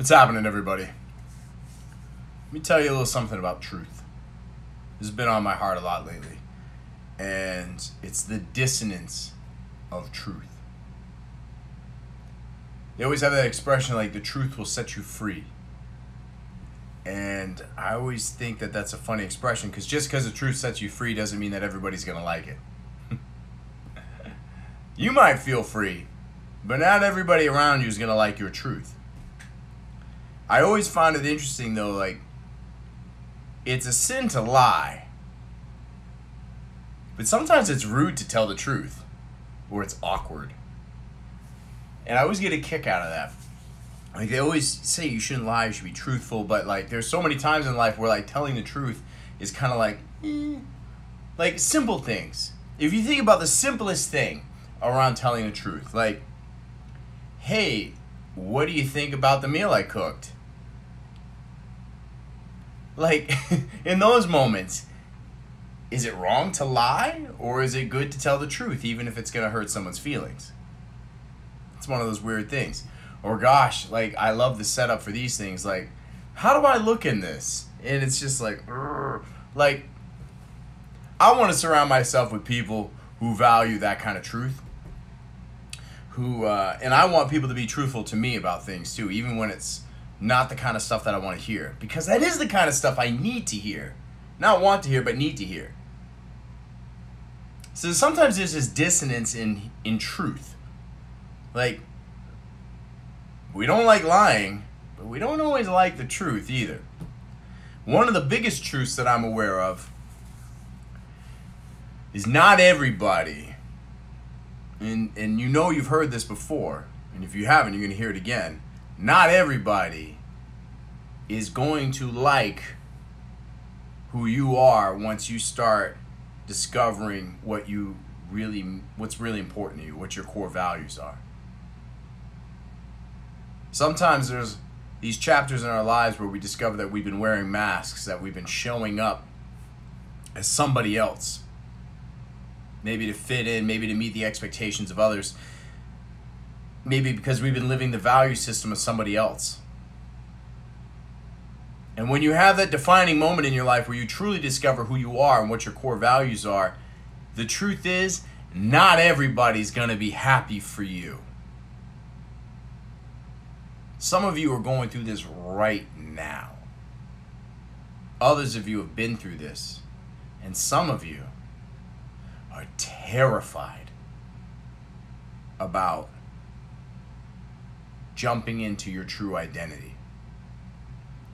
What's happening, everybody? Let me tell you a little something about truth. This has been on my heart a lot lately, and it's the dissonance of truth. They always have that expression like the truth will set you free. And I always think that that's a funny expression, because just because the truth sets you free doesn't mean that everybody's going to like it. You might feel free, but not everybody around you is going to like your truth. I always found it interesting, though, like, it's a sin to lie, but sometimes it's rude to tell the truth, or it's awkward. And I always get a kick out of that. Like, they always say you shouldn't lie, you should be truthful, but, like, there's so many times in life where, like, telling the truth is kind of like simple things. If you think about the simplest thing around telling the truth, like, hey, what do you think about the meal I cooked? Like, in those moments, is it wrong to lie, or is it good to tell the truth, even if it's going to hurt someone's feelings? It's one of those weird things. Or, gosh, like, I love the setup for these things. Like, how do I look in this? And it's just like, like, I want to surround myself with people who value that kind of truth. And I want people to be truthful to me about things, too, even when it's not the kind of stuff that I want to hear. Because that is the kind of stuff I need to hear. Not want to hear, but need to hear. So sometimes there's this dissonance in truth. Like, we don't like lying, but we don't always like the truth either. One of the biggest truths that I'm aware of is not everybody, and you know you've heard this before, and if you haven't, you're going to hear it again. Not everybody is going to like who you are once you start discovering what's really important to you, what your core values are. Sometimes there's these chapters in our lives where we discover that we've been wearing masks, that we've been showing up as somebody else. Maybe to fit in, maybe to meet the expectations of others. Maybe because we've been living the value system of somebody else. And when you have that defining moment in your life where you truly discover who you are and what your core values are, the truth is, not everybody's going to be happy for you. Some of you are going through this right now. Others of you have been through this. And some of you are terrified about jumping into your true identity.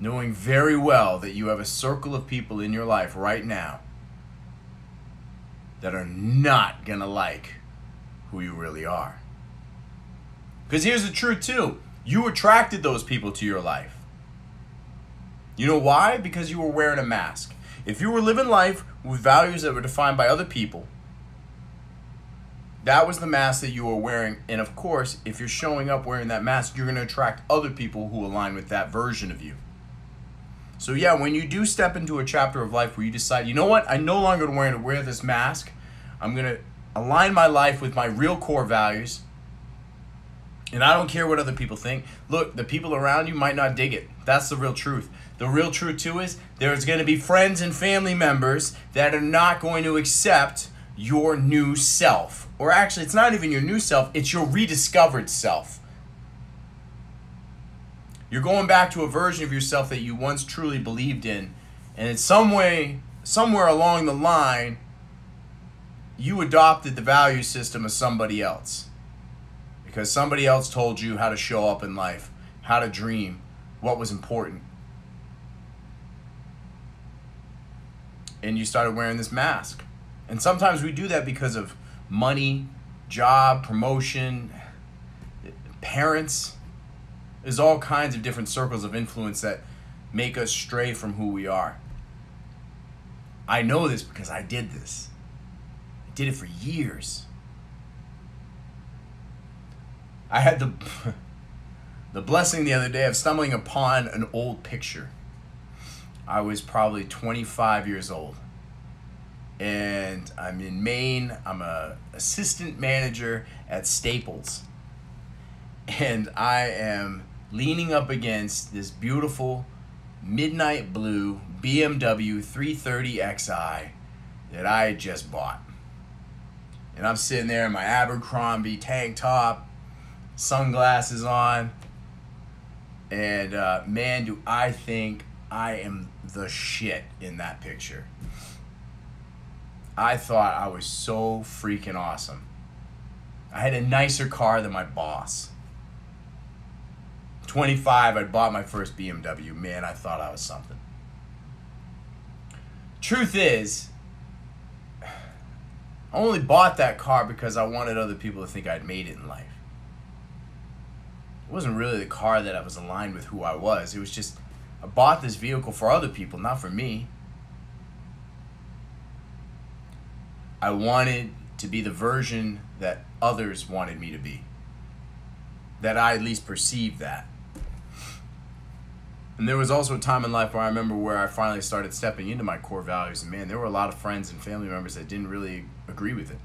Knowing very well that you have a circle of people in your life right now that are not going to like who you really are. Because here's the truth too. You attracted those people to your life. You know why? Because you were wearing a mask. If you were living life with values that were defined by other people, that was the mask that you were wearing. And of course, if you're showing up wearing that mask, you're going to attract other people who align with that version of you. So yeah, when you do step into a chapter of life where you decide, you know what, I'm no longer going to wear this mask. I'm going to align my life with my real core values. And I don't care what other people think. Look, the people around you might not dig it. That's the real truth. The real truth too is there's going to be friends and family members that are not going to accept your new self. Or actually, it's not even your new self, it's your rediscovered self. You're going back to a version of yourself that you once truly believed in, and in some way, somewhere along the line, you adopted the value system of somebody else. Because somebody else told you how to show up in life, how to dream, what was important. And you started wearing this mask. And sometimes we do that because of money, job, promotion, parents. There's all kinds of different circles of influence that make us stray from who we are. I know this because I did this. I did it for years. I had the blessing the other day of stumbling upon an old picture. I was probably 25 years old. And I'm in Maine. I'm a assistant manager at Staples. And I am leaning up against this beautiful midnight blue BMW 330xi that I had just bought. And I'm sitting there in my Abercrombie tank top, sunglasses on, and man, do I think I am the shit in that picture. I thought I was so freaking awesome. I had a nicer car than my boss. 25, I bought my first BMW. Man, I thought I was something. Truth is, I only bought that car because I wanted other people to think I'd made it in life. It wasn't really the car that I was aligned with who I was. It was just, I bought this vehicle for other people, not for me. I wanted to be the version that others wanted me to be. That I at least perceived that. And there was also a time in life where I remember where I finally started stepping into my core values, and man, there were a lot of friends and family members that didn't really agree with it.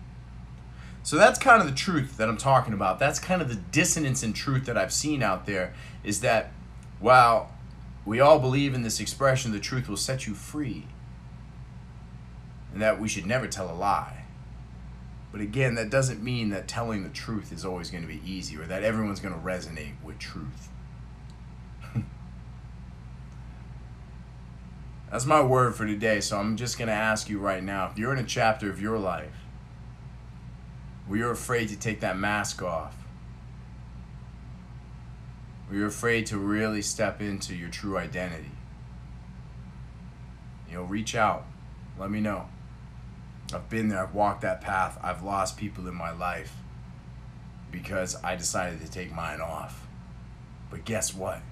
So that's kind of the truth that I'm talking about. That's kind of the dissonance in truth that I've seen out there, is that while we all believe in this expression, the truth will set you free, and that we should never tell a lie. But again, that doesn't mean that telling the truth is always going to be easy, or that everyone's going to resonate with truth. That's my word for today. So I'm just going to ask you right now, if you're in a chapter of your life where you're afraid to take that mask off, where you're afraid to really step into your true identity, reach out. Let me know. I've been there. I've walked that path. I've lost people in my life because I decided to take mine off. But guess what?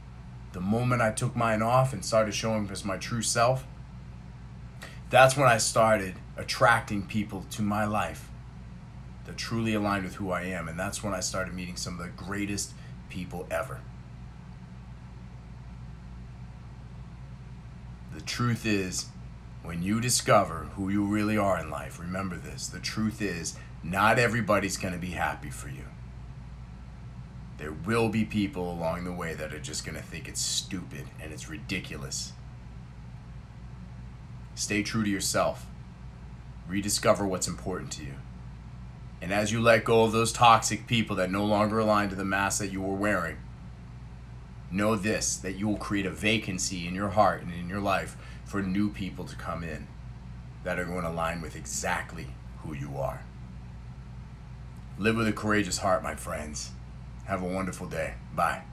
The moment I took mine off and started showing as my true self, that's when I started attracting people to my life that truly aligned with who I am. And that's when I started meeting some of the greatest people ever. The truth is, when you discover who you really are in life, remember this, the truth is, not everybody's going to be happy for you. There will be people along the way that are just going to think it's stupid and it's ridiculous. Stay true to yourself. Rediscover what's important to you. And as you let go of those toxic people that no longer align to the mask that you were wearing, know this, that you will create a vacancy in your heart and in your life for new people to come in that are going to align with exactly who you are. Live with a courageous heart, my friends. Have a wonderful day. Bye.